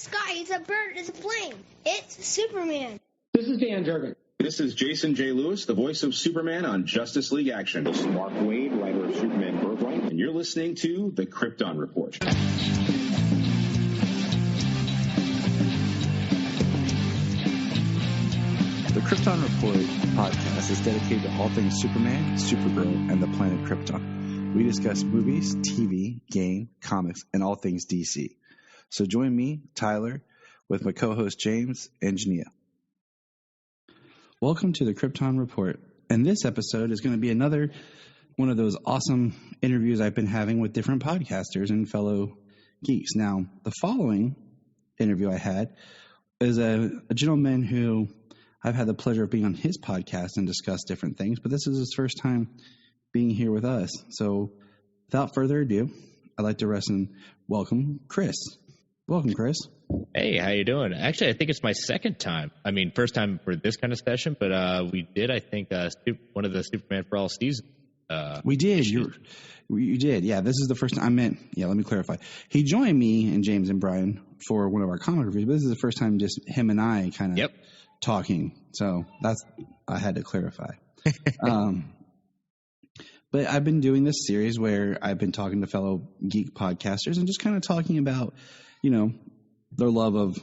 sky. It's a bird. It's a plane. It's Superman. This is Dan Jurgen. This is Jason J. Lewis, the voice of Superman on Justice League Action. This is Mark Wade, writer of Superman Birthright. And you're listening to The Krypton Report. The Krypton Report podcast is dedicated to all things Superman, Supergirl, and the planet Krypton. We discuss movies, TV, game, comics, and all things DC. So join me, Tyler, with my co-host James and Jania. Welcome to the Krypton Report. And this episode is going to be another one of those awesome interviews I've been having with different podcasters and fellow geeks. Now, the following interview I had is a gentleman who I've had the pleasure of being on his podcast and discuss different things, but this is his first time being here with us. So without further ado, I'd like to welcome Chris. Welcome, Chris. Hey, how you doing? Actually, I think it's my second time. I mean, first time for this kind of session, but we did, I think, one of the Superman for All season. We did. You did. Yeah, this is the first time. Let me clarify. He joined me and James and Brian for one of our comic reviews, but this is the first time just him and I kind of talking. So I had to clarify. But I've been doing this series where I've been talking to fellow geek podcasters and just kind of talking about, their love of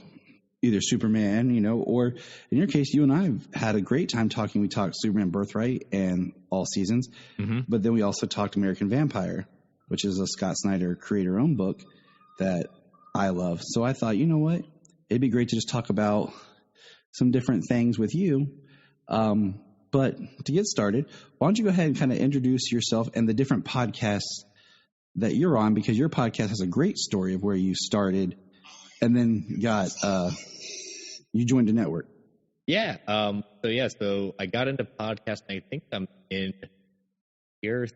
either Superman, or in your case, you and I have had a great time talking. We talked Superman Birthright and all seasons, but then we also talked American Vampire, which is a Scott Snyder creator-owned book that I love. So I thought, you know what? It'd be great to just talk about some different things with you. But to get started, why don't you go ahead and kind of introduce yourself and the different podcasts that you're on, because your podcast has a great story of where you started and then you joined a network. Yeah. So I got into podcasting. I think I'm in year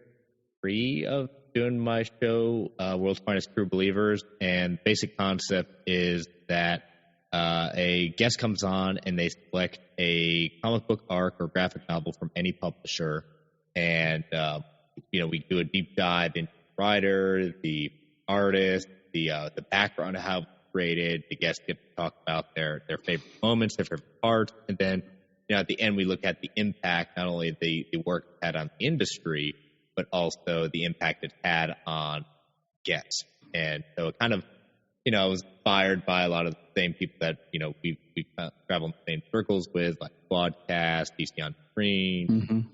3 of doing my show, World's Finest True Believers. And basic concept is that a guest comes on and they select a comic book arc or graphic novel from any publisher. And, we do a deep dive into the writer, the artist, the background of how it's created. The guests get to talk about their favorite moments, their favorite parts. And then, at the end, we look at the impact, not only the work it had on the industry, but also the impact it had on guests. And so it kind of, I was inspired by a lot of the same people that, we travel in the same circles with, like Podcast, DC on Screen.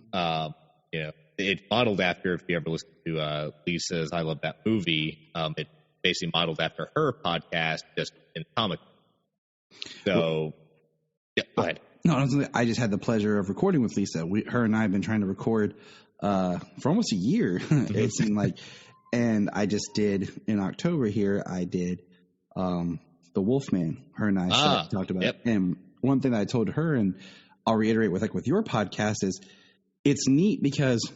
It's modeled after, if you ever listen to Lisa's I Love That Movie, it basically modeled after her podcast, just in comic. So, go ahead. No, I just had the pleasure of recording with Lisa. Her and I have been trying to record for almost a year, it seemed like. And I just did, in October here, I did The Wolfman. Her and I talked about it. And one thing that I told her, and I'll reiterate with your podcast, is it's neat because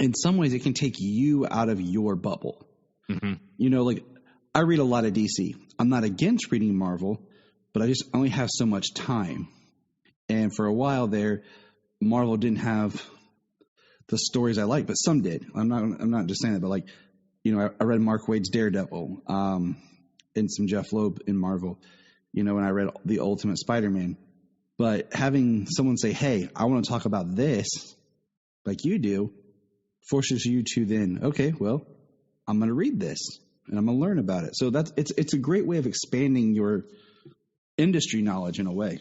in some ways it can take you out of your bubble. I read a lot of DC. I'm not against reading Marvel, but I just only have so much time. And for a while there, Marvel didn't have the stories I like, but some did. I'm not just saying that, but I read Mark Waid's Daredevil, and some Jeff Loeb in Marvel, and I read The Ultimate Spider-Man. But having someone say, hey, I want to talk about this, like you do, forces you to then, okay, well, I'm going to read this and I'm going to learn about it. So it's a great way of expanding your industry knowledge in a way.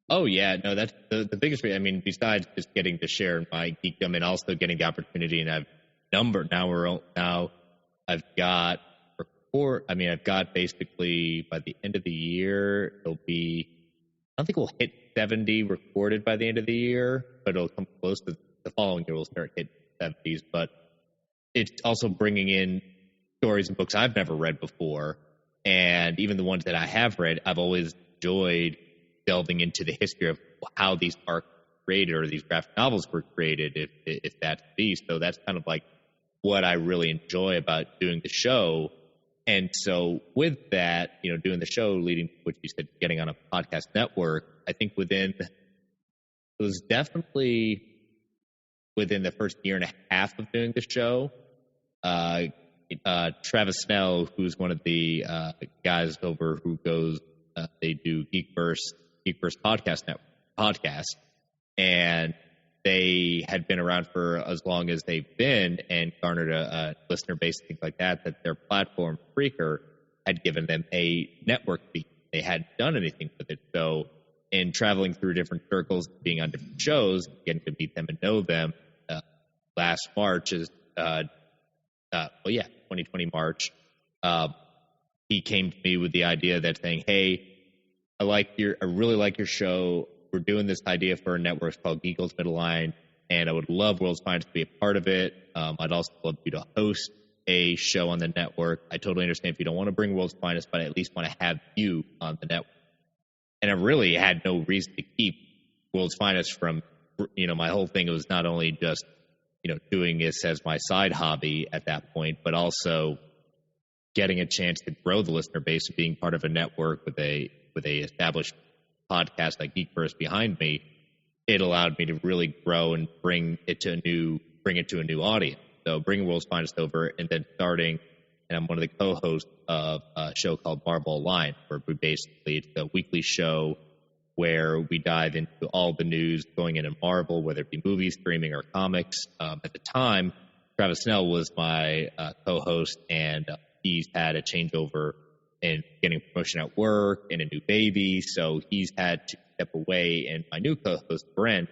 Oh, yeah. No, that's the biggest reason. I mean, besides just getting to share my geekdom and also getting the opportunity, and I've got basically by the end of the year, I don't think we'll hit 70 recorded by the end of the year, but it'll come close to the following year. We'll start hitting 70s, but it's also bringing in stories and books I've never read before. And even the ones that I have read, I've always enjoyed delving into the history of how these are created or these graphic novels were created, if that's the. So that's kind of like what I really enjoy about doing the show. And so with that, doing the show, leading to what you said, getting on a podcast network, I think it was definitely within the first year and a half of doing the show, Travis Snell, who's one of the guys over who goes, they do Geekverse podcast, and they had been around for as long as they've been and garnered a listener base, things like that, that their platform, Freaker, had given them a network fee. They hadn't done anything with it. So in traveling through different circles, being on different shows, getting to meet them and know them, last March is, 2020 March, he came to me with the idea that saying, hey, I really like your show. We're doing this idea for a network called Geek Ultimate Alliance, and I would love World's Finest to be a part of it. I'd also love you to host a show on the network. I totally understand if you don't want to bring World's Finest, but I at least want to have you on the network. And I really had no reason to keep World's Finest from, my whole thing was not only just, doing this as my side hobby at that point, but also getting a chance to grow the listener base and being part of a network with a established podcast like Geekverse behind me. It allowed me to really grow and bring it to a new audience. So bringing World's Finest over and then starting, and I'm one of the co-hosts of a show called Marvel Alliance, where it's a weekly show where we dive into all the news going into Marvel, whether it be movies, streaming, or comics. At the time, Travis Snell was my co-host, and he's had a changeover in getting promotion at work and a new baby, so he's had to step away. And my new co-host, Brent,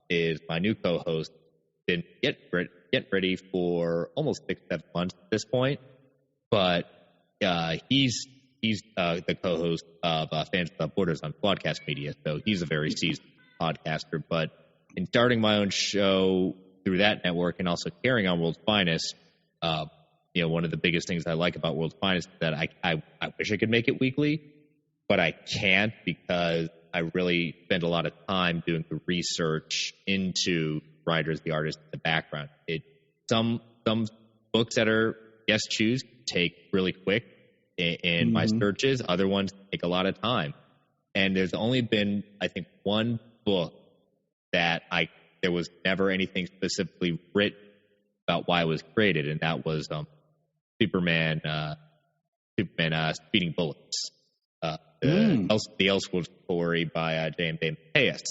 is my new co-host. Been get ready for almost 6-7 months at this point, but he's the co-host of Fans Without Borders on Podcast Media, so he's a very seasoned podcaster. But in starting my own show through that network and also carrying on World's Finest, one of the biggest things I like about World's Finest is that I wish I could make it weekly, but I can't because I really spend a lot of time doing the research into writers, the artists, the background. Some books that are guest choose take really quick in my searches. Other ones take a lot of time. And there's only been, I think, one book that there was never anything specifically written about why it was created, and that was Superman Speeding Bullets, the Elseworld story by J.M. Mateus.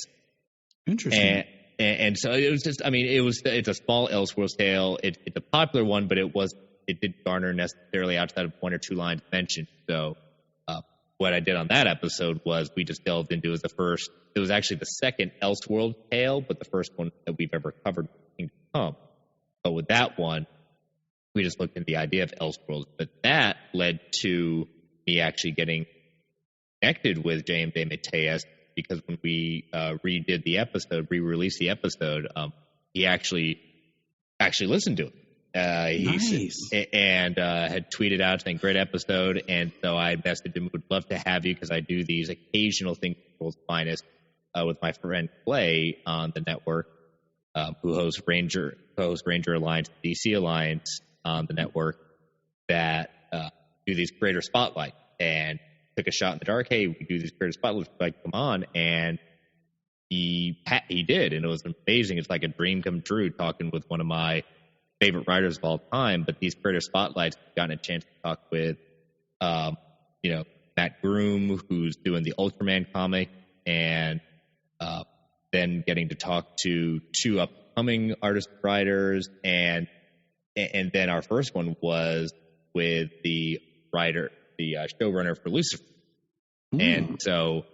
Interesting. And so it was just, it's a small Elseworlds tale. It's a popular one, but it didn't garner necessarily outside of one or two lines mentioned. So what I did on that episode was we just delved into it was actually the second Elseworld tale, but the first one that we've ever covered was Kingdom Come. But with that one, we just looked into the idea of Elseworlds. But that led to me actually getting connected with J.M. Mateus, because when we re-released the episode, he actually listened to it. Nice. And had tweeted out saying, great episode. And so I messaged him, would love to have you, because I do these occasional things with World's Finest with my friend Clay on the network, who hosts Ranger Alliance, DC Alliance on the network, that do these creator spotlights. And took a shot in the dark. Hey, we do these creator spotlights. Like, come on. And he did. And it was amazing. It's like a dream come true, talking with one of my favorite writers of all time. But these creator spotlights, I've gotten a chance to talk with, Matt Groom, who's doing the Ultraman comic, and then getting to talk to two upcoming artist writers. And then our first one was with the showrunner for Lucifer. And so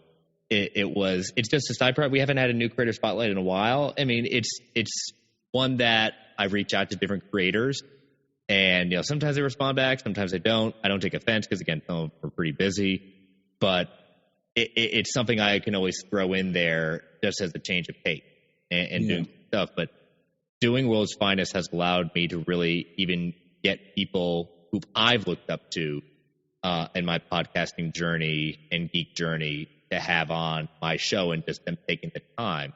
it's just a side project. We haven't had a new creator spotlight in a while. It's one that I reach out to different creators, and sometimes they respond back, sometimes they don't. I don't take offense, because again, some of them are pretty busy, but it's something I can always throw in there just as a change of pace and doing stuff. But doing World's Finest has allowed me to really even get people who I've looked up to in my podcasting journey and geek journey to have on my show, and just them taking the time.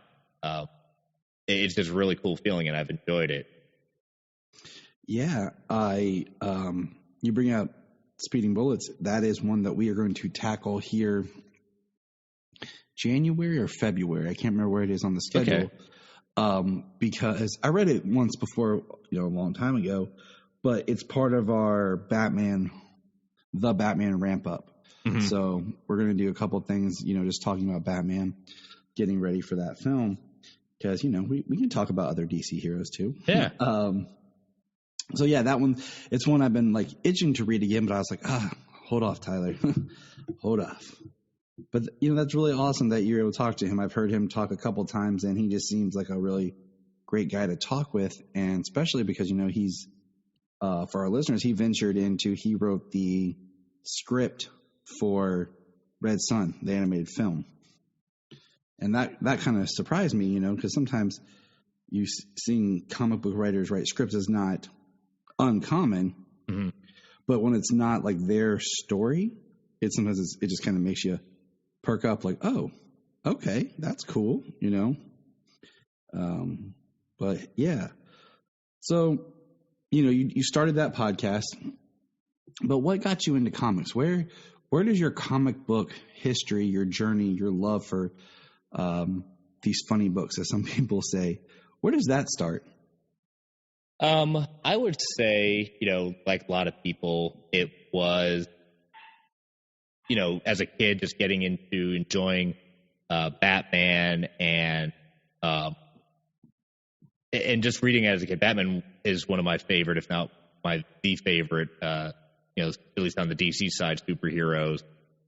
It's just a really cool feeling, and I've enjoyed it. Yeah, you bring up Speeding Bullets. That is one that we are going to tackle here January or February. I can't remember where it is on the schedule. Okay. Because I read it once before, a long time ago, but it's part of our the Batman ramp up. Mm-hmm. So we're going to do a couple things, just talking about Batman, getting ready for that film. Because, we can talk about other DC heroes too. Yeah. So yeah, that one, it's one I've been like itching to read again, but I was like, hold off, Tyler. Hold off. But, that's really awesome that you're able to talk to him. I've heard him talk a couple times, and he just seems like a really great guy to talk with. And especially because, he's, for our listeners, he wrote the script for Red Son, the animated film. And that kind of surprised me, because sometimes seeing comic book writers write scripts is not uncommon. Mm-hmm. But when it's not like their story, it just kind of makes you perk up like, oh, okay, that's cool, But yeah. So, you started that podcast, but what got you into comics? Where does your comic book history, your journey, your love for these funny books, as some people say, where does that start? I would say, like a lot of people, it was, as a kid, just getting into enjoying Batman and just reading as a kid. Batman is one of my favorite, if not the favorite, at least on the DC side, superheroes.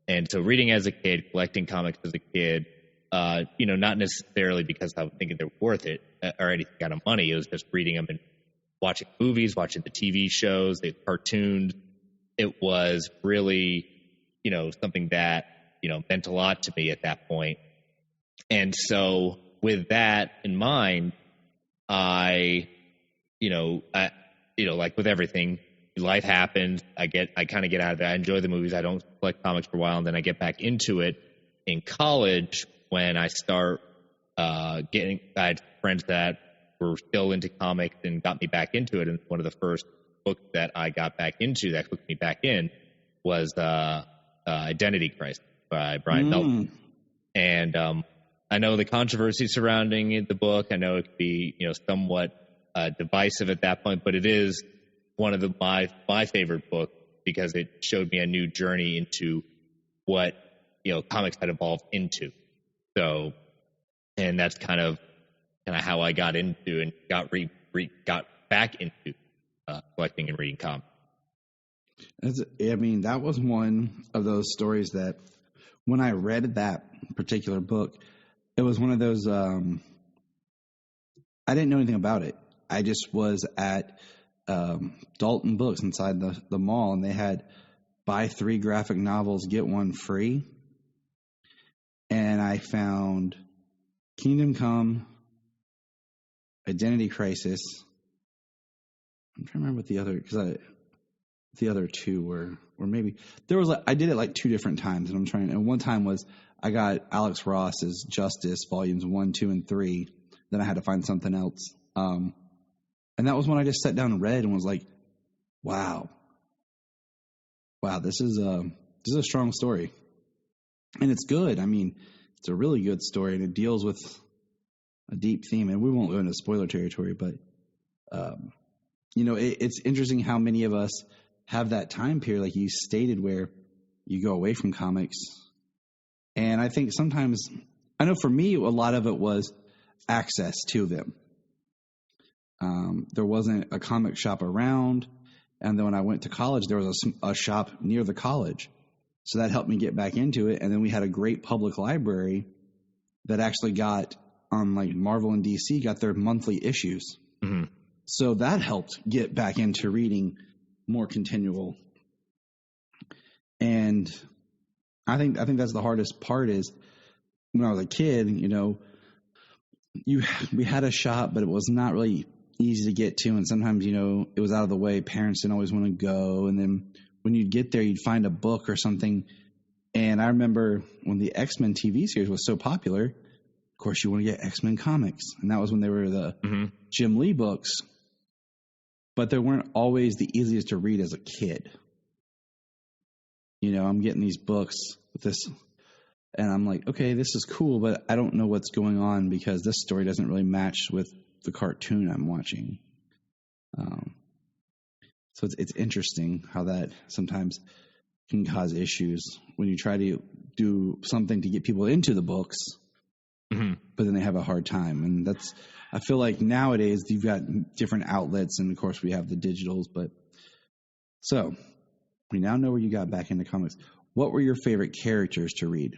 And so reading as a kid, collecting comics as a kid, not necessarily because I was thinking they were worth it or anything kind of money. It was just reading them and watching movies, watching the TV shows, the cartoons. It was really, something that, meant a lot to me at that point. And so with that in mind, I like with everything, life happens. I kind of get out of it. I enjoy the movies. I don't collect comics for a while, and then I get back into it in college when I start I had friends that were still into comics and got me back into it. And one of the first books that I got back into that hooked me back in was Identity Crisis by Brian Melton. And I know the controversy surrounding the book. I know it could be, somewhat divisive at that point, but it is one of my favorite books because it showed me a new journey into what, comics had evolved into. So, and that's kind of how I got into and got back into collecting and reading comics. That was one of those stories that when I read that particular book, it was one of those, I didn't know anything about it. I just was at Dalton Books inside the mall, and they had buy 3 graphic novels, get 1 free. And I found Kingdom Come, Identity Crisis. I'm trying to remember what the other 2 were, or maybe there was I did it like 2 different times, and one time was I got Alex Ross's Justice volumes 1, 2, and 3. Then I had to find something else. And that was when I just sat down and read and was like, wow, this is a strong story. And it's good. It's a really good story, and it deals with a deep theme. And we won't go into spoiler territory, but, it's interesting how many of us have that time period, like you stated, where you go away from comics. And I think sometimes, I know for me, a lot of it was access to them. There wasn't a comic shop around. And then when I went to college, there was a shop near the college. So that helped me get back into it. And then we had a great public library that actually got on Marvel and DC got their monthly issues. Mm-hmm. So that helped get back into reading more continual. And I think that's the hardest part is when I was a kid, we had a shop, but it was not really easy to get to. And sometimes, it was out of the way. Parents didn't always want to go. And then when you'd get there, you'd find a book or something. And I remember when the X-Men TV series was so popular, of course, you want to get X-Men comics. And that was when they were the Jim Lee books. But they weren't always the easiest to read as a kid. I'm getting these books with this, and I'm like, okay, this is cool, but I don't know what's going on because this story doesn't really match with the cartoon I'm watching. So it's interesting how that sometimes can cause issues when you try to do something to get people into the books, but then they have a hard time. And I feel like nowadays you've got different outlets, and of course we have the digitals. But so we now know where you got back into comics. What were your favorite characters to read?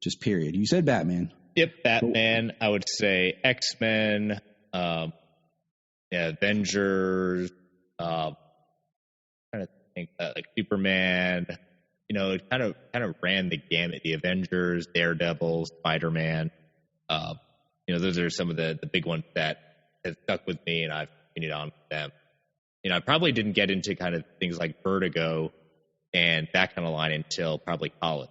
Just period. You said Batman. Yep, Batman. I would say X-Men, Avengers. Trying to think like Superman. It kind of ran the gamut. The Avengers, Daredevil, Spider-Man. Those are some of the big ones that have stuck with me, and I've continued on with them. I probably didn't get into kind of things like Vertigo and that kind of line until probably college.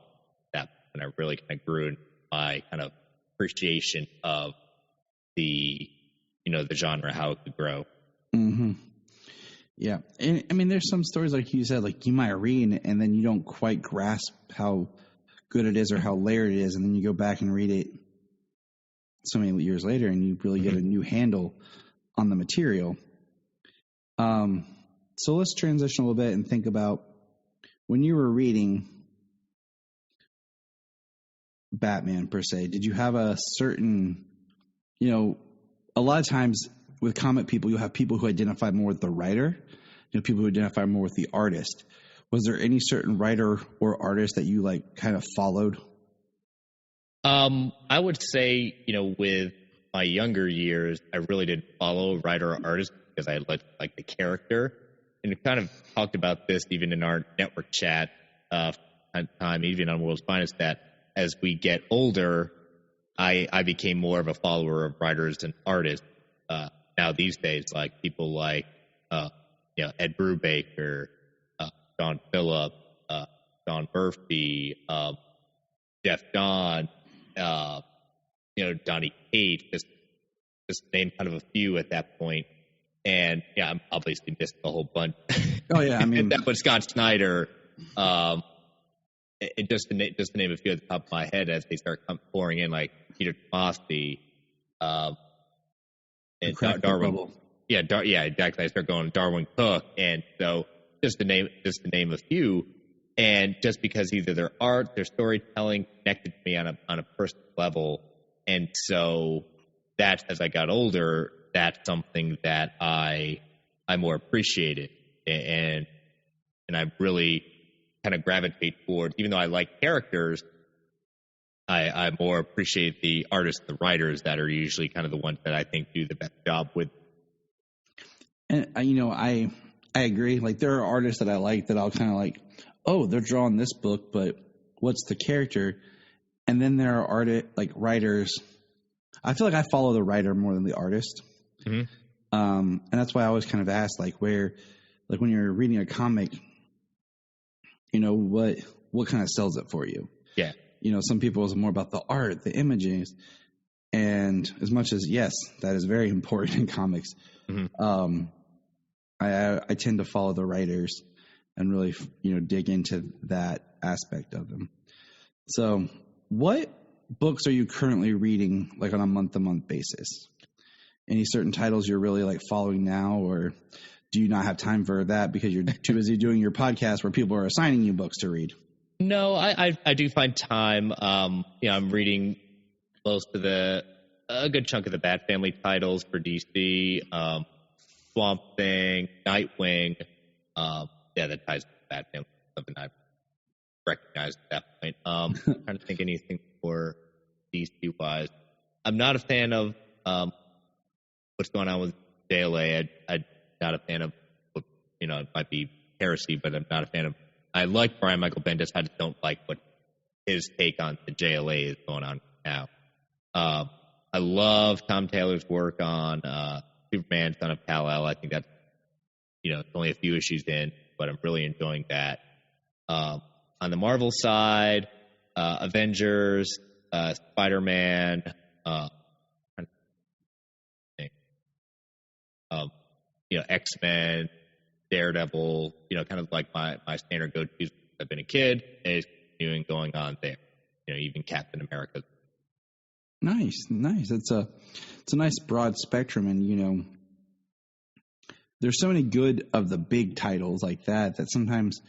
That when I really kind of grew in my kind of appreciation of the genre, how it could grow. Mm-hmm. Yeah. And I mean, there's some stories like you said, like you might read and then you don't quite grasp how good it is or how layered it is. And then you go back and read it so many years later and you really get a new handle on the material. So let's transition a little bit and think about when you were reading Batman per se, did you have a certain, a lot of times with comic people, you'll have people who identify more with the writer, people who identify more with the artist. Was there any certain writer or artist that you like kind of followed? I would say, with my younger years, I really didn't follow a writer or artist because I like the character. And we kind of talked about this even in our network chat time, even on World's Finest, that as we get older, I became more of a follower of writers and artists. Now these days, like people like Ed Brubaker, John Phillip, John Murphy, Jeff John, Donnie Cates, just name kind of a few at that point. And I'm obviously missed a whole bunch. Oh yeah, I mean that was Scott Snyder. Just to name a few at the top of my head as they start pouring in, like Peter Tomasi, and Darwin. Yeah, exactly. I start going Darwin Cook, and so just to name a few, and just because either their art, their storytelling connected to me on a personal level, and so that as I got older, that's something that I more appreciated, and I really kind of gravitate towards, even though I like characters, I more appreciate the artists, the writers that are usually kind of the ones that I think do the best job with. And I agree. Like there are artists that I like that I'll kind of like, oh, they're drawing this book, but what's the character? And then there are writers. I feel like I follow the writer more than the artist. Mm-hmm. And that's why I always kind of ask, when you're reading a comic, what kind of sells it for you? Yeah. Some people is more about the art, the images, and as much as, yes, that is very important in comics. Mm-hmm. I tend to follow the writers and really, dig into that aspect of them. So what books are you currently reading, like on a month-to-month basis? Any certain titles you're really like following now, or do you not have time for that because you're too busy doing your podcast where people are assigning you books to read? No, I do find time. I'm reading a good chunk of the Bat Family titles for DC. Swamp Thing, Nightwing. That ties with Bat Family. Something I've recognized at that point. I'm trying to think anything for DC wise. I'm not a fan of what's going on with JLA. I'm not a fan of, it might be heresy, but I'm not a fan of. I like Brian Michael Bendis. I just don't like what his take on the JLA is going on now. I love Tom Taylor's work on Superman, Son of Kal-El. I think that's, it's only a few issues in, but I'm really enjoying that. On the Marvel side, Avengers, Spider-Man, X-Men, Daredevil, kind of like my standard go-tos. I've been a kid, and it's continuing going on there. Even Captain America. Nice. It's a nice broad spectrum, and there's so many good of the big titles like that sometimes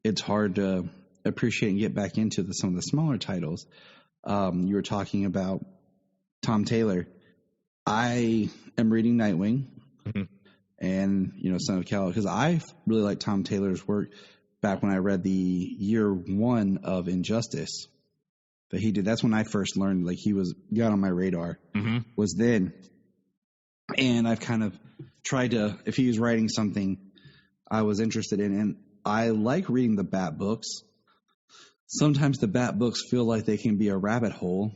it's hard to appreciate and get back into some of the smaller titles. You were talking about Tom Taylor. I am reading Nightwing and, Son of Kal, because I really like Tom Taylor's work back when I read the year 1 of Injustice that he did. That's when I first learned, like, got on my radar, was then. And I've kind of tried to, if he was writing something I was interested in, and I like reading the Bat books. Sometimes the Bat books feel like they can be a rabbit hole,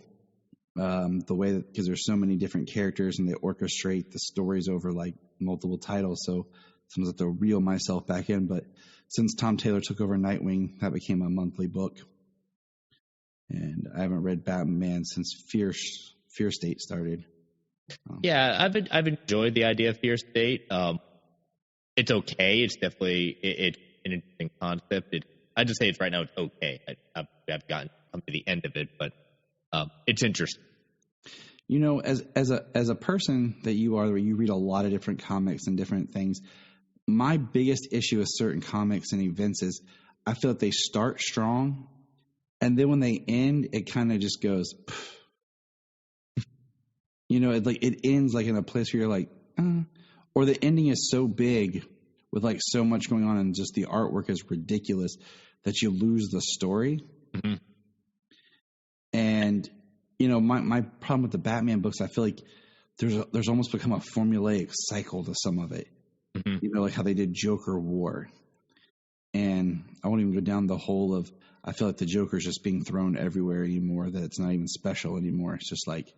the way that, because there's so many different characters and they orchestrate the stories over like multiple titles. So sometimes I have to reel myself back in. But since Tom Taylor took over Nightwing, that became a monthly book. And I haven't read Batman since Fear State started. Yeah, I've enjoyed the idea of Fear State. It's okay. It's definitely it's an interesting concept. I just say it's right now. It's okay. I've gotten come to the end of it, but it's interesting. As a person that you are, where you read a lot of different comics and different things, my biggest issue with certain comics and events is I feel like they start strong, and then when they end, it kind of just goes. It ends like in a place where you're like, or the ending is so big with like so much going on, and just the artwork is ridiculous that you lose the story. Mm-hmm. And my problem with the Batman books, I feel like there's almost become a formulaic cycle to some of it. Mm-hmm. Like how they did Joker War, and I won't even go down the whole of. I feel like the Joker's just being thrown everywhere anymore. That it's not even special anymore. It's just like,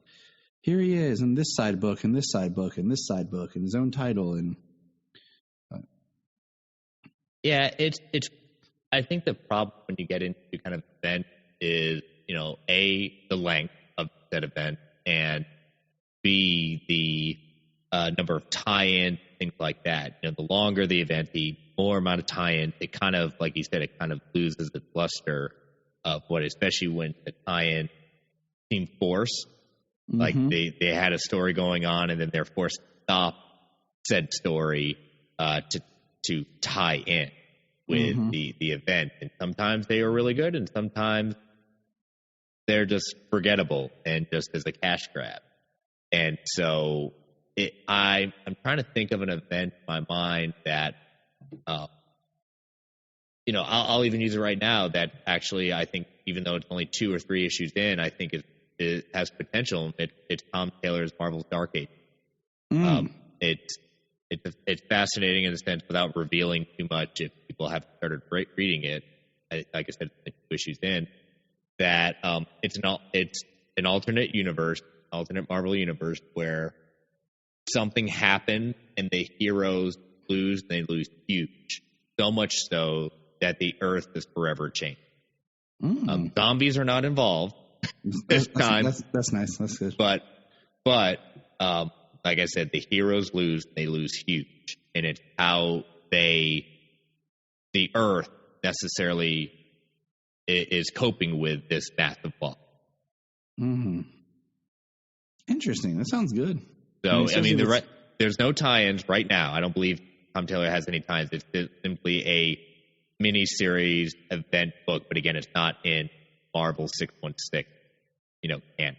here he is in this side book, and this side book, and this side book, and his own title, and yeah, it's. I think the problem when you get into kind of event is, A, the length of that event, and B, the number of tie-ins, things like that. The longer the event, the more amount of tie-ins. It kind of, like you said, it kind of loses its luster of what, especially when the tie-in seems forced. Mm-hmm. Like they had a story going on, and then they're forced to stop said story to tie in with mm-hmm. the event. And sometimes they are really good, and sometimes they're just forgettable and just as a cash grab. And so I'm trying to think of an event in my mind that, I'll even use it right now, that actually I think, even though it's only 2 or 3 issues in, I think it has potential. It's Tom Taylor's Marvel's Dark Age. It's fascinating in a sense, without revealing too much. If people have started reading it, like I said, 2 issues in, that it's an alternate universe, alternate Marvel universe, where something happened and the heroes lose, and they lose huge, so much so that the Earth is forever changed. Zombies are not involved this time. That's nice. That's good. But like I said, the heroes lose, they lose huge. And it's how the Earth necessarily is coping with this massive loss. Mm-hmm. Interesting. That sounds good. So, there's no tie-ins right now. I don't believe Tom Taylor has any tie-ins. It's simply a mini-series event book. But again, it's not in Marvel 616, canon.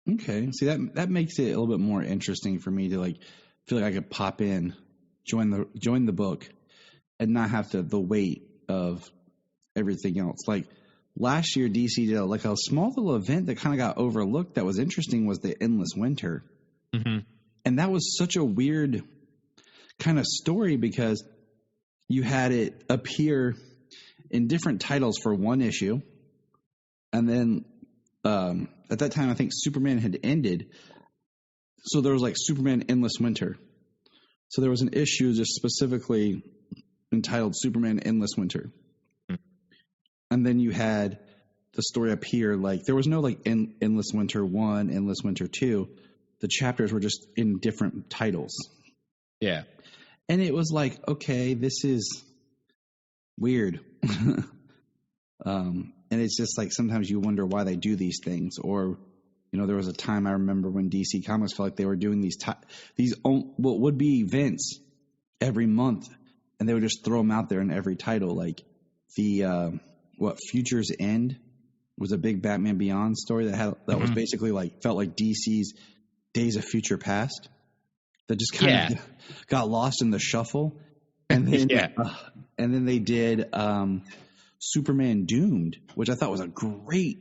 Okay. See, that makes it a little bit more interesting for me to feel like I could pop in, join the book, and not have the weight of everything else. Like last year, DC did a small little event that kind of got overlooked that was interesting, was the Endless Winter. Mm-hmm. And that was such a weird kind of story because you had it appear in different titles for one issue, and then at that time, I think Superman had ended. So there was Superman Endless Winter. So there was an issue just specifically entitled Superman Endless Winter. Mm-hmm. And then you had the story appear there was no Endless Winter 1, Endless Winter 2. The chapters were just in different titles. Yeah. And it was okay, this is weird. And it's just sometimes you wonder why they do these things. Or, there was a time I remember when DC Comics felt like they were doing these what would be events every month, and they would just throw them out there in every title. Like the Future's End was a big Batman Beyond story that was basically felt like DC's Days of Future Past, that just kind of got lost in the shuffle. And then and then they did Superman Doomed, which I thought was a great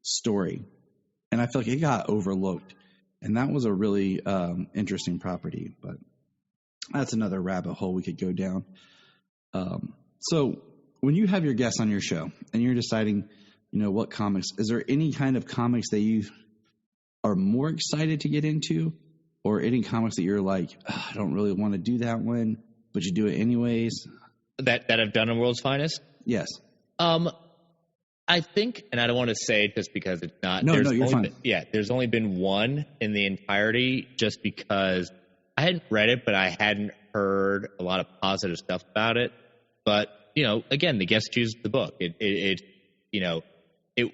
story, and I feel like it got overlooked, and that was a really interesting property, but that's another rabbit hole we could go down. So when you have your guests on your show and you're deciding, what comics, is there any kind of comics that you are more excited to get into, or any comics that you're like, I don't really want to do that one, but you do it anyways? That I've done in World's Finest? Yes. I think, and I don't want to say it just because it's not. No, you're fine. There's only been one in the entirety, just because I hadn't read it, but I hadn't heard a lot of positive stuff about it. But, again, the guest chooses the book. It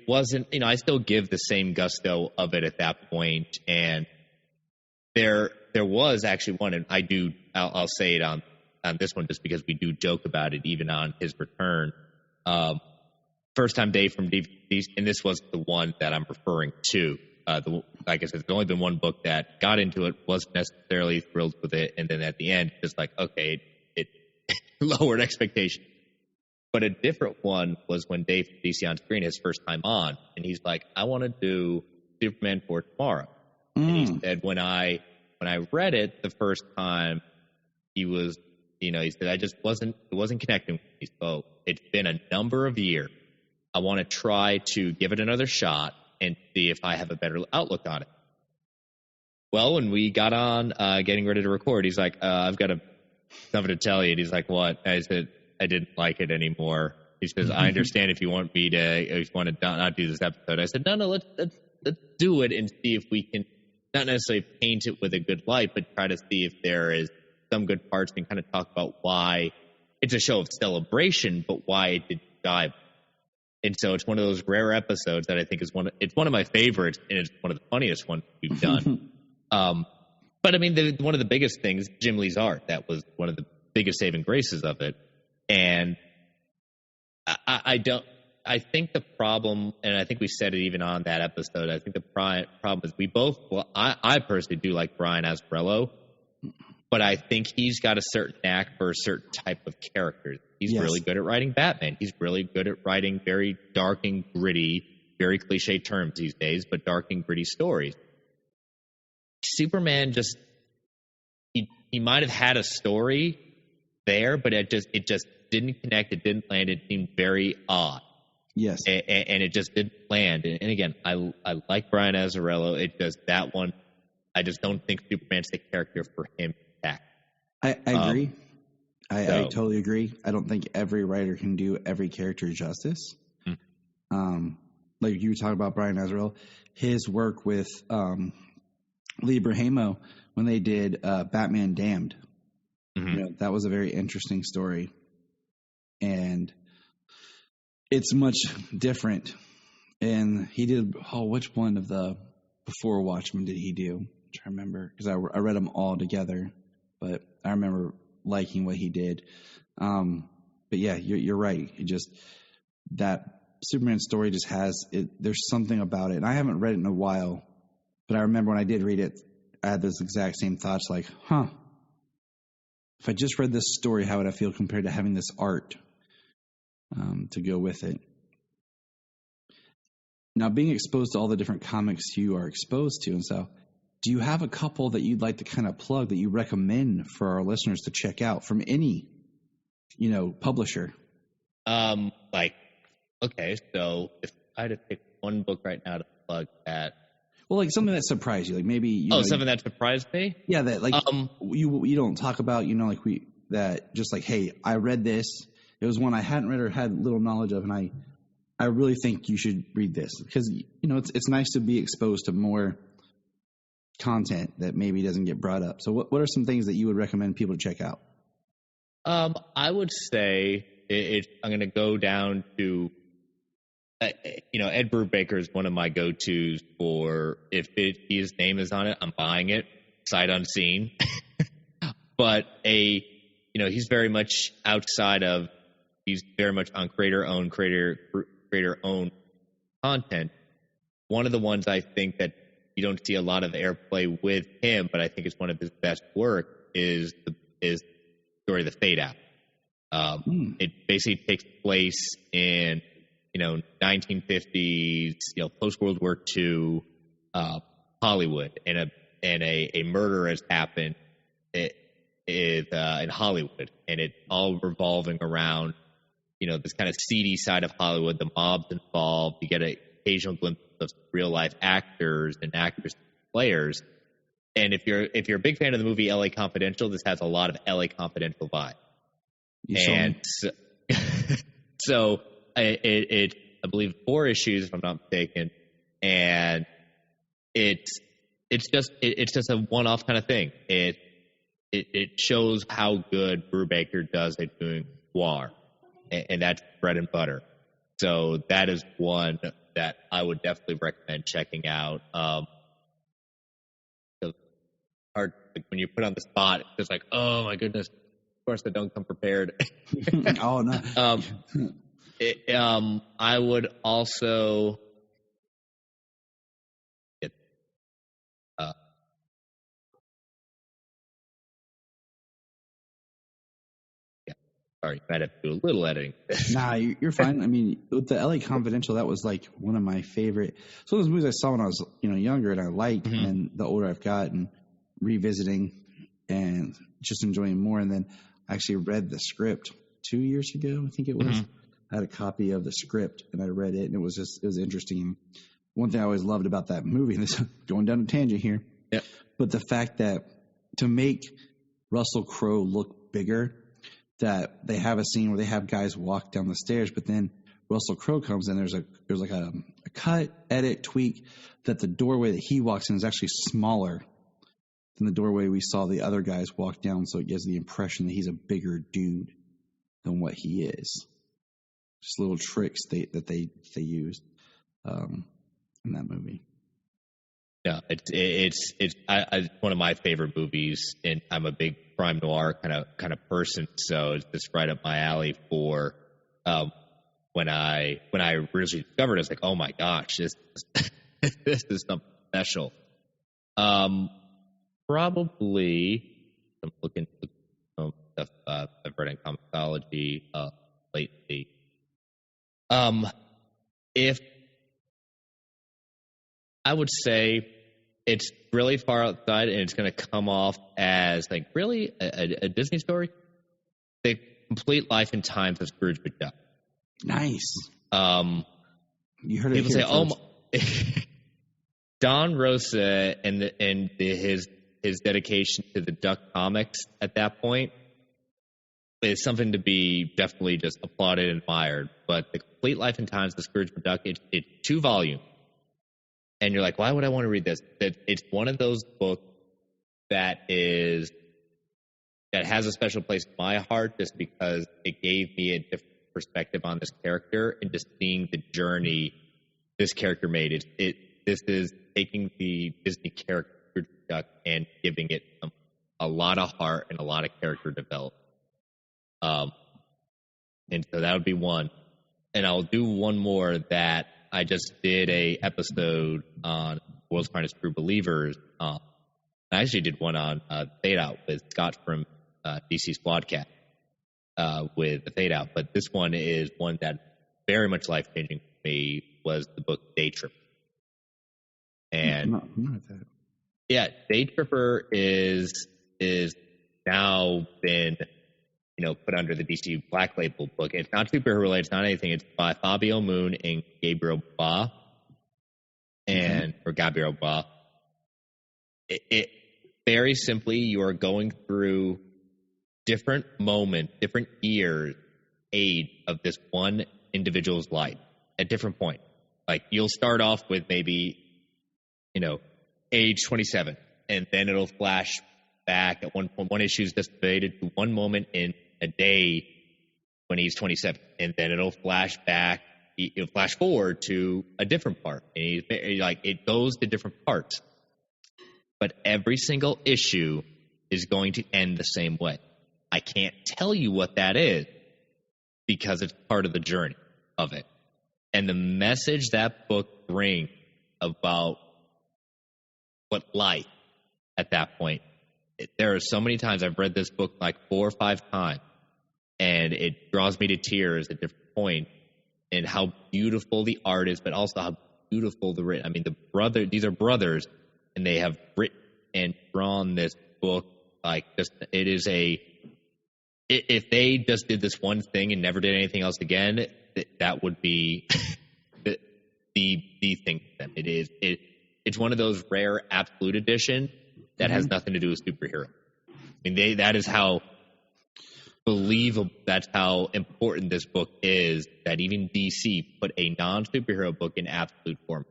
wasn't, I still give the same gusto of it at that point. And there was actually one, and I'll say it on this one just because we do joke about it even on his return. First time Dave from DVDs, and this was the one that I'm referring to. Like I said, there's only been one book that got into it, wasn't necessarily thrilled with it, and then at the end, just like, okay, it lowered expectations. But a different one was when Dave from DC on Screen, his first time on, and he's like, I want to do Superman for tomorrow. And he said, when I read it the first time, he said, it wasn't connecting with me. So it's been a number of years. I want to try to give it another shot and see if I have a better outlook on it. Well, when we got on getting ready to record, he's like, I've got something to tell you. And he's like, what? I said, I didn't like it anymore. He says, I understand if you want to not do this episode. I said, no, let's do it and see if we can not necessarily paint it with a good light, but try to see if there is some good parts and kind of talk about why it's a show of celebration, but why it didn't die. And so it's one of those rare episodes that I think it's one of my favorites, and it's one of the funniest ones we've done. But I mean, one of the biggest things, Jim Lee's art, that was one of the biggest saving graces of it. And I think the problem, and I think we said it even on that episode, I think the problem is I personally do like Brian Azzarello, but I think he's got a certain knack for a certain type of character. He's really good at writing Batman. He's really good at writing very dark and gritty, very cliche terms these days, but dark and gritty stories. Superman he might have had a story there, but it just didn't connect. It didn't land. It seemed very odd. Yes. And it just didn't land. And again, I like Brian Azzarello. It just, that one, I just don't think Superman's the character for him back. I agree. I totally agree. I don't think every writer can do every character justice. Like you were talking about Brian Azzarello, his work with Lee Brahamo when they did Batman Damned. That was a very interesting story. And it's much different. And he did, which one of the before Watchmen did he do? I'm trying to remember, because I read them all together, but I remember liking what he did. But yeah, you're right. That Superman story just has it. There's something about it. And I haven't read it in a while, but I remember when I did read it, I had those exact same thoughts like, if I just read this story, how would I feel compared to having this art to go with it? Now, being exposed to all the different comics you are exposed to and so, do you have a couple that you'd like to kind of plug that you recommend for our listeners to check out from any, publisher? Okay, so if I had to pick one book right now to plug that. Well, like something that surprised you, like maybe something that surprised me. Yeah, that like you don't talk about, hey, I read this. It was one I hadn't read or had little knowledge of, and I really think you should read this because it's nice to be exposed to more content that maybe doesn't get brought up. So what are some things that you would recommend people to check out? I would say I'm going to go down to. Ed Brubaker is one of my go-tos for if his name is on it, I'm buying it, sight unseen. But a he's very much outside of, he's very much on creator-owned content. One of the ones I think that you don't see a lot of airplay with him, but I think it's one of his best work is the story of the Fade Out. It basically takes place in 1950s, post World War II Hollywood, and a murder has happened in Hollywood, and it's all revolving around this kind of seedy side of Hollywood. The mob's involved. You get an occasional glimpse of real life actors and actors players. And if you're a big fan of the movie LA Confidential, this has a lot of LA Confidential vibe. So I believe 4 issues, if I'm not mistaken, and it's just a one-off kind of thing. It shows how good Brubaker does at doing noir, and that's bread and butter. So that is one that I would definitely recommend checking out. Hard, when you put on the spot, it's just like, oh my goodness, of course I don't come prepared. Oh no. I would also get sorry, I might have to do a little editing. Nah, you're fine. I mean, with the LA Confidential, that was like one of my favorite. So those movies I saw when I was younger, and I liked, and the older I've gotten, revisiting and just enjoying more. And then I actually read the script 2 years ago, I think it was. I had a copy of the script and I read it, and it was interesting. One thing I always loved about that movie, and this is going down a tangent here, but the fact that to make Russell Crowe look bigger, that they have a scene where they have guys walk down the stairs, but then Russell Crowe comes in. There's like a cut, edit, tweak that the doorway that he walks in is actually smaller than the doorway we saw the other guys walk down, so it gives the impression that he's a bigger dude than what he is. Just little tricks that they used in that movie. Yeah, it's one of my favorite movies, and I'm a big crime noir kind of person, so it's just right up my alley. For when I originally discovered it, I was like, oh my gosh, this is something special. Probably I'm looking at some stuff I've read in comicsology lately. If I would say it's really far outside and it's going to come off as like really a Disney story, The Complete Life and Times of Scrooge McDuck. Nice. You heard it. People say, "Oh, Don Rosa and his dedication to the Duck comics at that point is something to be definitely just applauded and admired." But The Complete Life and Times of Scrooge McDuck, it's 2 volumes. And you're like, why would I want to read this? It's one of those books that has a special place in my heart, just because it gave me a different perspective on this character and just seeing the journey this character made. This is taking the Disney character Scrooge McDuck and giving it a lot of heart and a lot of character development. And so that would be one. And I'll do one more that I just did a episode on World's Finest True Believers. I actually did one on Fade Out with Scott from DC Squadcast with the Fade Out. But this one is one that very much life-changing for me, was the book Day Tripper. And yeah, Day Tripper is now been put under the DC Black Label book. It's not superhero related. It's not anything. It's by Fabio Moon and Gabriel Ba, or Gabriel Ba. It very simply, you are going through different moments, different years, age of this one individual's life at different points. Like, you'll start off with maybe, age 27, and then it'll flash back at one point. One issue is just debated to one moment in a day when he's 27, and then it'll flash forward to a different part, and it goes to different parts, but every single issue is going to end the same way. I can't tell you what that is because it's part of the journey of it. And the message that book brings about what life at that point, there are so many times I've read this book like 4 or 5 times, and it draws me to tears at different points, and how beautiful the art is, but also how beautiful the written. I mean, these are brothers, and they have written and drawn this book like just, it is if they just did this one thing and never did anything else again, that would be the thing for them. It's one of those rare absolute edition that has nothing to do with superhero. I mean, that is how believable, that's how important this book is, that even DC put a non-superhero book in absolute form.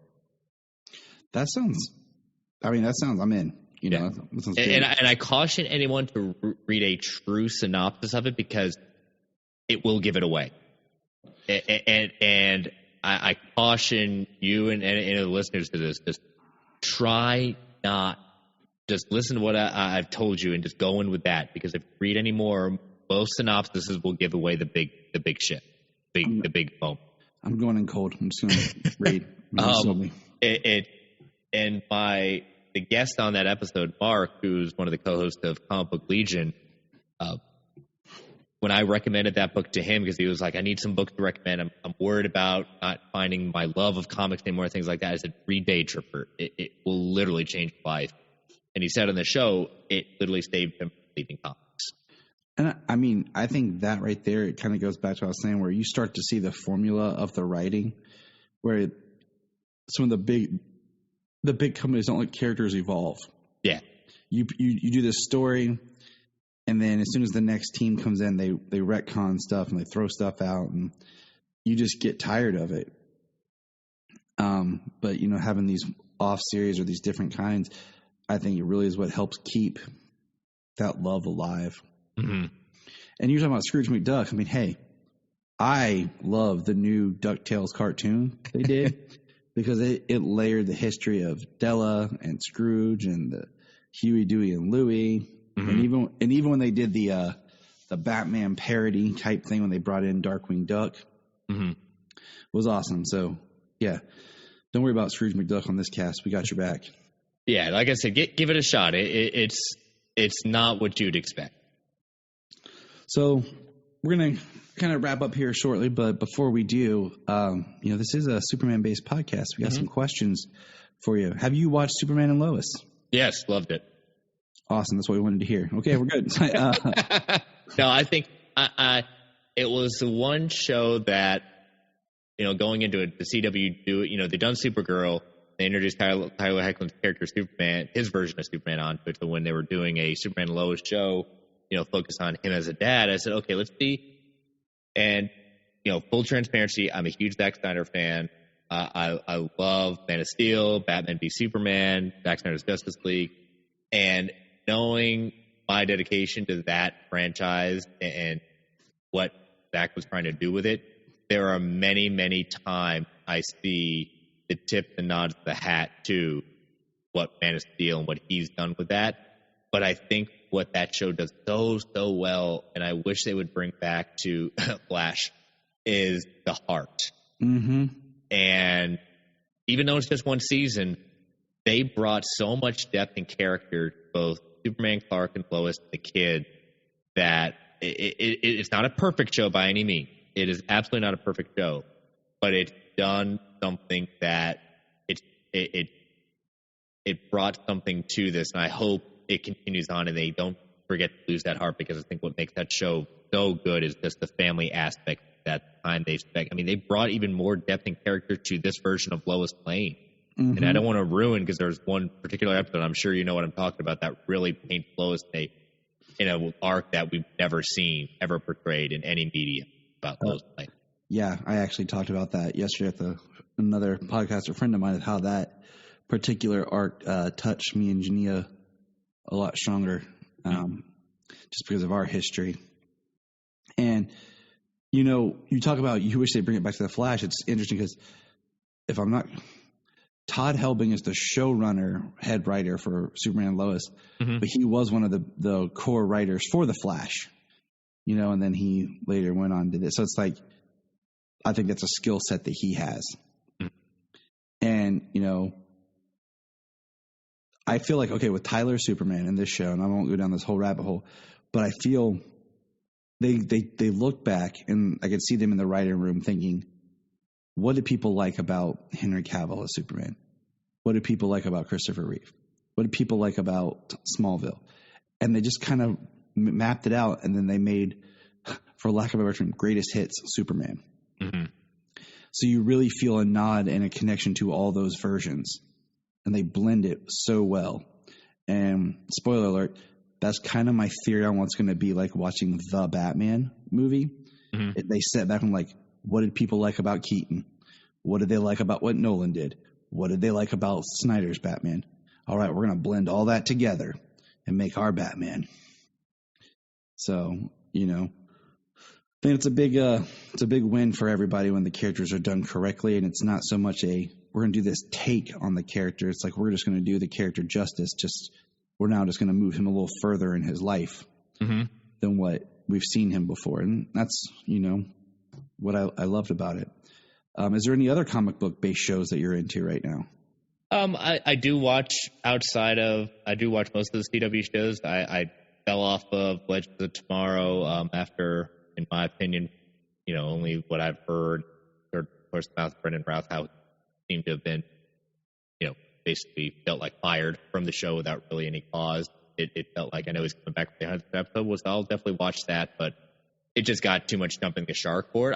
I'm in. You know, that sounds good. And I caution anyone to read a true synopsis of it because it will give it away. And I caution you and the listeners to this, just try not, just listen to what I've told you and just go in with that, because if you read any more, both synopsises will give away the big shit, the big foam. I'm going in cold. I'm just going to read. And the guest on that episode, Mark, who's one of the co-hosts of Comic Book Legion, when I recommended that book to him, because he was like, I need some books to recommend. I'm worried about not finding my love of comics anymore, things like that. I said, read Day Tripper. It will literally change your life. And he said on the show, it literally saved him from leaving comics. And I mean, I think that right there, it kind of goes back to what I was saying, where you start to see the formula of the writing, where some of the big companies don't let characters evolve. Yeah. You do this story, and then as soon as the next team comes in, they retcon stuff and they throw stuff out, and you just get tired of it. But, you know, having these off series or these different kinds, I think it really is what helps keep that love alive. Mm-hmm. And you're talking about Scrooge McDuck. I mean, hey, I love the new DuckTales cartoon they did because it layered the history of Della and Scrooge and the Huey, Dewey, and Louie. Mm-hmm. And even when they did the Batman parody type thing when they brought in Darkwing Duck, was awesome. So, yeah, don't worry about Scrooge McDuck on this cast. We got your back. Yeah, like I said, give it a shot. It's not what you'd expect. So we're going to kind of wrap up here shortly, but before we do, this is a Superman-based podcast. We got some questions for you. Have you watched Superman and Lois? Yes, loved it. Awesome. That's what we wanted to hear. Okay, we're good. No, I think it was the one show that, going into it, the CW they've done Supergirl. They introduced Tyler Hoechlin's character, Superman, his version of Superman onto it. So when they were doing a Superman and Lois show, focus on him as a dad, I said, okay, let's see. And, full transparency, I'm a huge Zack Snyder fan. I love Man of Steel, Batman v Superman, Zack Snyder's Justice League. And knowing my dedication to that franchise and what Zack was trying to do with it, there are many, many times I see the tip and nod of the hat to what Man of Steel and what he's done with that. But I think what that show does so well, and I wish they would bring back to Flash, is the heart. Mm-hmm. And even though it's just one season, they brought so much depth and character to both Superman, Clark, and Lois, the kid, that it's not a perfect show by any means. It is absolutely not a perfect show, but it's done something that it brought something to this, and I hope it continues on and they don't forget to lose that heart, because I think what makes that show so good is just the family aspect that time they spent. I mean, they brought even more depth and character to this version of Lois Lane. Mm-hmm. And I don't want to ruin, because there's one particular episode, I'm sure you know what I'm talking about, that really paints Lois in an arc that we've never seen, ever portrayed in any media about Lois Lane. Yeah, I actually talked about that yesterday at another podcaster friend of mine, of how that particular arc touched me and Jania a lot stronger, just because of our history. And, you talk about you wish they bring it back to the Flash. It's interesting because if I'm not, Todd Helbing is the showrunner, head writer for Superman and Lois, but he was one of the core writers for the Flash. and then he later went on to this. So it's like, I think that's a skill set that he has. And, I feel like, okay, with Tyler Superman in this show, and I won't go down this whole rabbit hole, but I feel they look back, and I could see them in the writing room thinking, what do people like about Henry Cavill as Superman? What do people like about Christopher Reeve? What do people like about Smallville? And they just kind of mapped it out, and then they made, for lack of a better term, greatest hits Superman. Mm-hmm. So you really feel a nod and a connection to all those versions, and they blend it so well. And spoiler alert, that's kind of my theory on what's going to be like watching the Batman movie. Mm-hmm. They sat back and like, what did people like about Keaton? What did they like about what Nolan did? What did they like about Snyder's Batman? All right, we're going to blend all that together and make our Batman. So, I think it's a big win for everybody when the characters are done correctly, and it's not so much we're going to do this take on the character. It's like we're just going to do the character justice. We're now just going to move him a little further in his life than what we've seen him before, and that's what I loved about it. Is there any other comic book based shows that you're into right now? I do watch most of the CW shows. I fell off of Legends of Tomorrow after, in my opinion, only what I've heard horse mouth Brendan Routh, how he seemed to have been, basically felt like fired from the show without really any cause. It felt like, I know he's coming back for the 100th episode, so I'll definitely watch that, but it just got too much jumping the shark for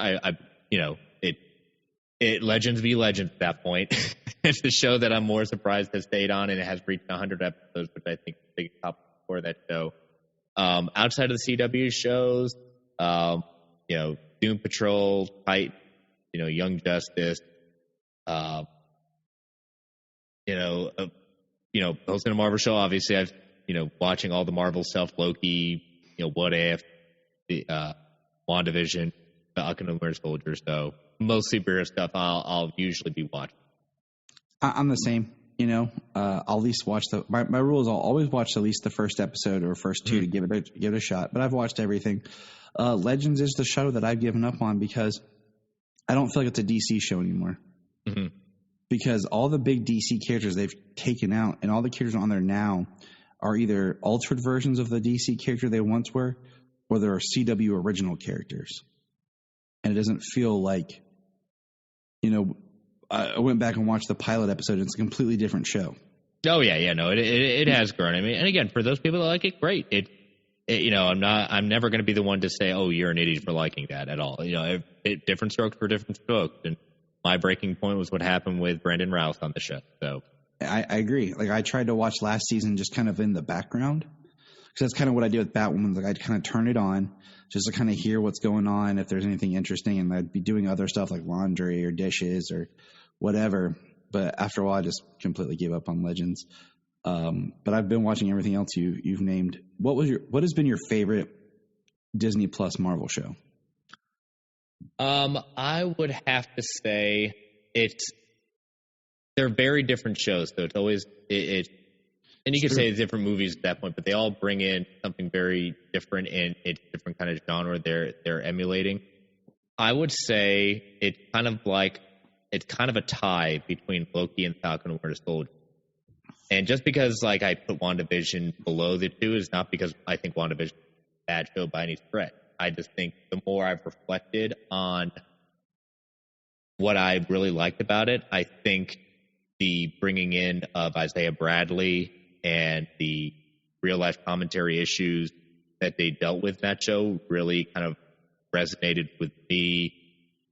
it. Legends be Legends at that point. It's the show that I'm more surprised has stayed on, and it has reached 100 episodes, which I think is the big top for that show. Outside of the CW shows, Doom Patrol, Titan, Young Justice, hosting a Marvel show. Obviously, I've, watching all the Marvel stuff, Loki, What If, the WandaVision, Falcon and Winter Soldier. So most superhero stuff I'll usually be watching. I'm the same. I'll at least watch my rule is I'll always watch at least the first episode or first two to give it a shot. But I've watched everything. Legends is the show that I've given up on because I don't feel like it's a DC show anymore. Mm-hmm. Because all the big DC characters they've taken out, and all the characters on there now are either altered versions of the DC character they once were, or they're CW original characters. And it doesn't feel like, I went back and watched the pilot episode. It's a completely different show. Oh yeah, no, it has grown. I mean, and again, for those people that like it, great. I'm never going to be the one to say, oh, you're an idiot for liking that at all. Different strokes for different strokes. And my breaking point was what happened with Brandon Routh on the show. So I agree. Like, I tried to watch last season just kind of in the background, because that's kind of what I did with Batwoman. Like, I'd kind of turn it on just to kind of hear what's going on, if there's anything interesting, and I'd be doing other stuff like laundry or dishes or whatever. But after a while, I just completely gave up on Legends. But I've been watching everything else you've named. What has been your favorite Disney Plus Marvel show? I would have to say they're very different shows, so it's always and you could say different movies at that point, but they all bring in something very different, and it's a different kind of genre they're emulating. I would say it's kind of a tie between Loki and Falcon and Winter Soldier. And just because I put WandaVision below the two is not because I think WandaVision is a bad show by any stretch. I just think the more I've reflected on what I really liked about it, I think the bringing in of Isaiah Bradley and the real-life commentary issues that they dealt with in that show really kind of resonated with me,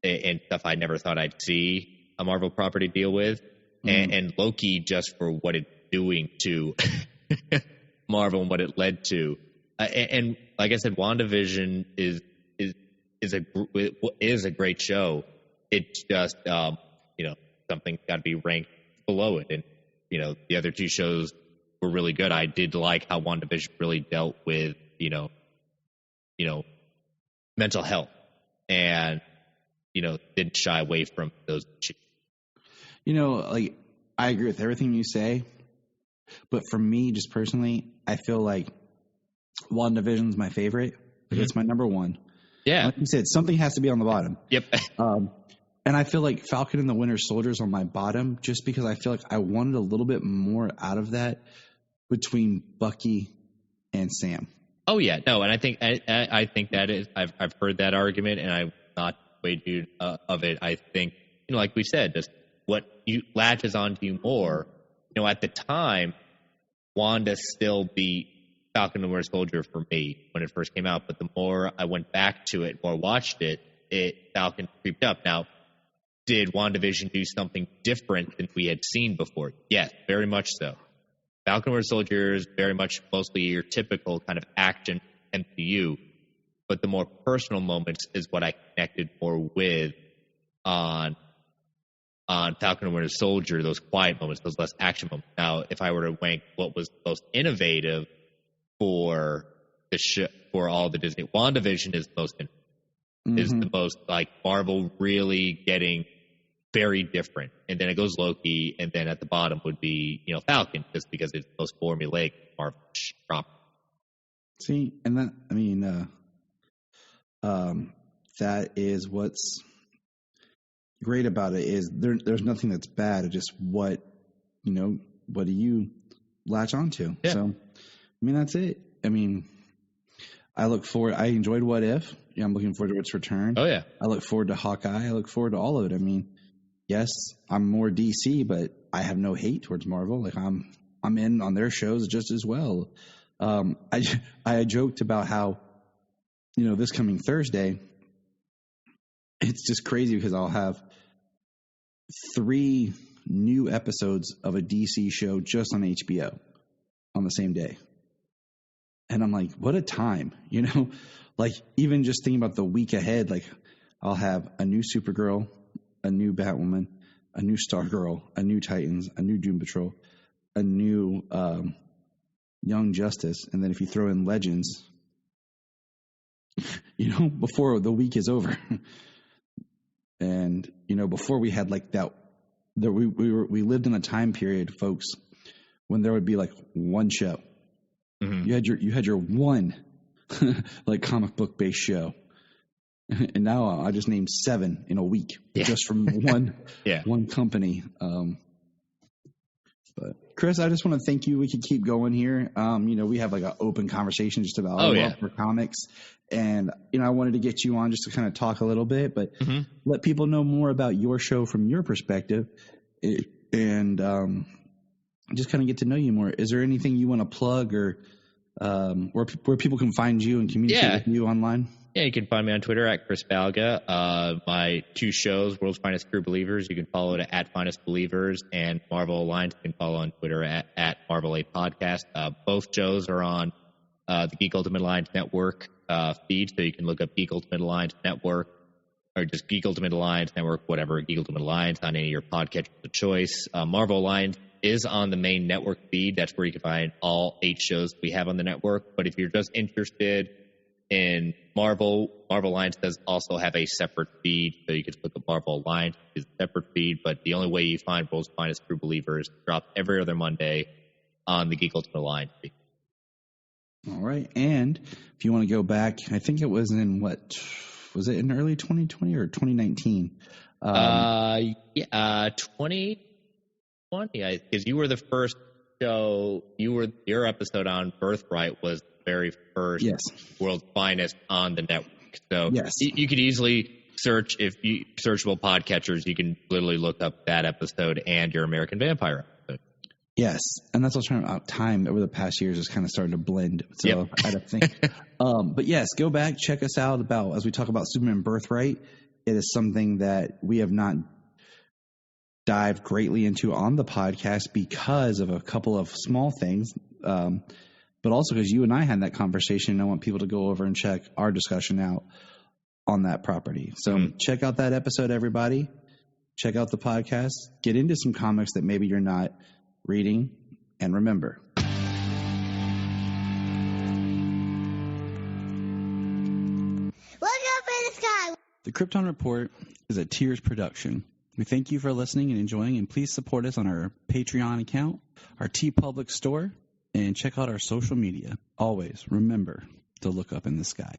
and stuff I never thought I'd see a Marvel property deal with. And Loki, just for what it's doing to Marvel and what it led to. And like I said, WandaVision is a great show. It's just something's got to be ranked below it. And the other two shows were really good. I did like how WandaVision really dealt with mental health, and didn't shy away from those issues. I agree with everything you say, but for me, just personally, I feel like WandaVision's my favorite Like, it's my number one. Yeah. Like you said, something has to be on the bottom. Yep. And I feel like Falcon and the Winter Soldier is on my bottom just because I feel like I wanted a little bit more out of that between Bucky and Sam. Oh yeah, no, and I think that is I've heard that argument, and I'm not persuaded of it. I think, like we said, just what you latches onto you more. At the time, Wanda still beat Falcon and Winter Soldier for me when it first came out, but the more I went back to it or watched it, Falcon creeped up. Now, did WandaVision do something different than we had seen before? Yes, very much so. Falcon and Winter Soldier is very much mostly your typical kind of action MCU, but the more personal moments is what I connected more with on Falcon and Winter Soldier, those quiet moments, those less action moments. Now, if I were to rank what was most innovative for the for all the Disney, WandaVision is the most is the most like Marvel really getting very different, and then it goes Loki, and then at the bottom would be Falcon, just because it's the most formulaic Marvel property. See, and that is what's great about it is there's nothing that's bad. It's just what do you latch onto? Yeah. So, that's it. I look forward. I enjoyed What If. I'm looking forward to its return. Oh yeah. I look forward to Hawkeye. I look forward to all of it. Yes, I'm more DC, but I have no hate towards Marvel. Like I'm in on their shows just as well. I joked about how, this coming Thursday, it's just crazy because I'll have 3 new episodes of a DC show just on HBO on the same day. And I'm like, what a time, like even just thinking about the week ahead, like I'll have a new Supergirl, a new Batwoman, a new Stargirl, a new Titans, a new Doom Patrol, a new Young Justice. And then if you throw in Legends, before the week is over. And, before we had like that we lived in a time period, folks, when there would be like one show. Mm-hmm. You had your one like comic book based show. And now I just named 7 in a week just from one one company. But Chris, I just want to thank you. We could keep going here. We have like an open conversation just about our love for comics. And, I wanted to get you on just to kind of talk a little bit, but let people know more about your show from your perspective and just kind of get to know you more. Is there anything you want to plug or where people can find you and communicate with you online? Yeah, you can find me on Twitter at Chris Balga. My 2 shows, World's Finest True Believers, you can follow it at Finest Believers, and Marvel Alliance, you can follow on Twitter at Marvel A Podcast. Both shows are on the Geek Ultimate Alliance Network feed, so you can look up Geek Ultimate Alliance Network, or just Geek Ultimate Alliance Network, whatever, Geek Ultimate Alliance on any of your podcatchers of choice. Marvel Alliance is on the main network feed. That's where you can find all 8 shows we have on the network. But if you're just interested in Marvel Alliance does also have a separate feed, so you can look at Marvel Alliance is a separate feed, but the only way you find World's Finest True Believers drop every other Monday on the Geek Ultimate Alliance feed. All right, and if you want to go back, I think it was in was it in early 2020 or 2019? 2020, because you were the first show. Your episode on Birthright was very first World's Finest on the network. So you could easily search, if you searchable podcatchers, you can literally look up that episode and your American Vampire episode. Yes, and that's what I was trying about. Time over the past years is kind of starting to blend. So I had to think. But yes, go back, check us out as we talk about Superman Birthright. It is something that we have not dived greatly into on the podcast because of a couple of small things. But also because you and I had that conversation, and I want people to go over and check our discussion out on that property. So check out that episode, everybody. Check out the podcast. Get into some comics that maybe you're not reading. And remember, Look up in the sky. the Krypton Report is a Tears production. We thank you for listening and enjoying, and please support us on our Patreon account, our TeePublic store, and check out our social media. Always remember to look up in the sky.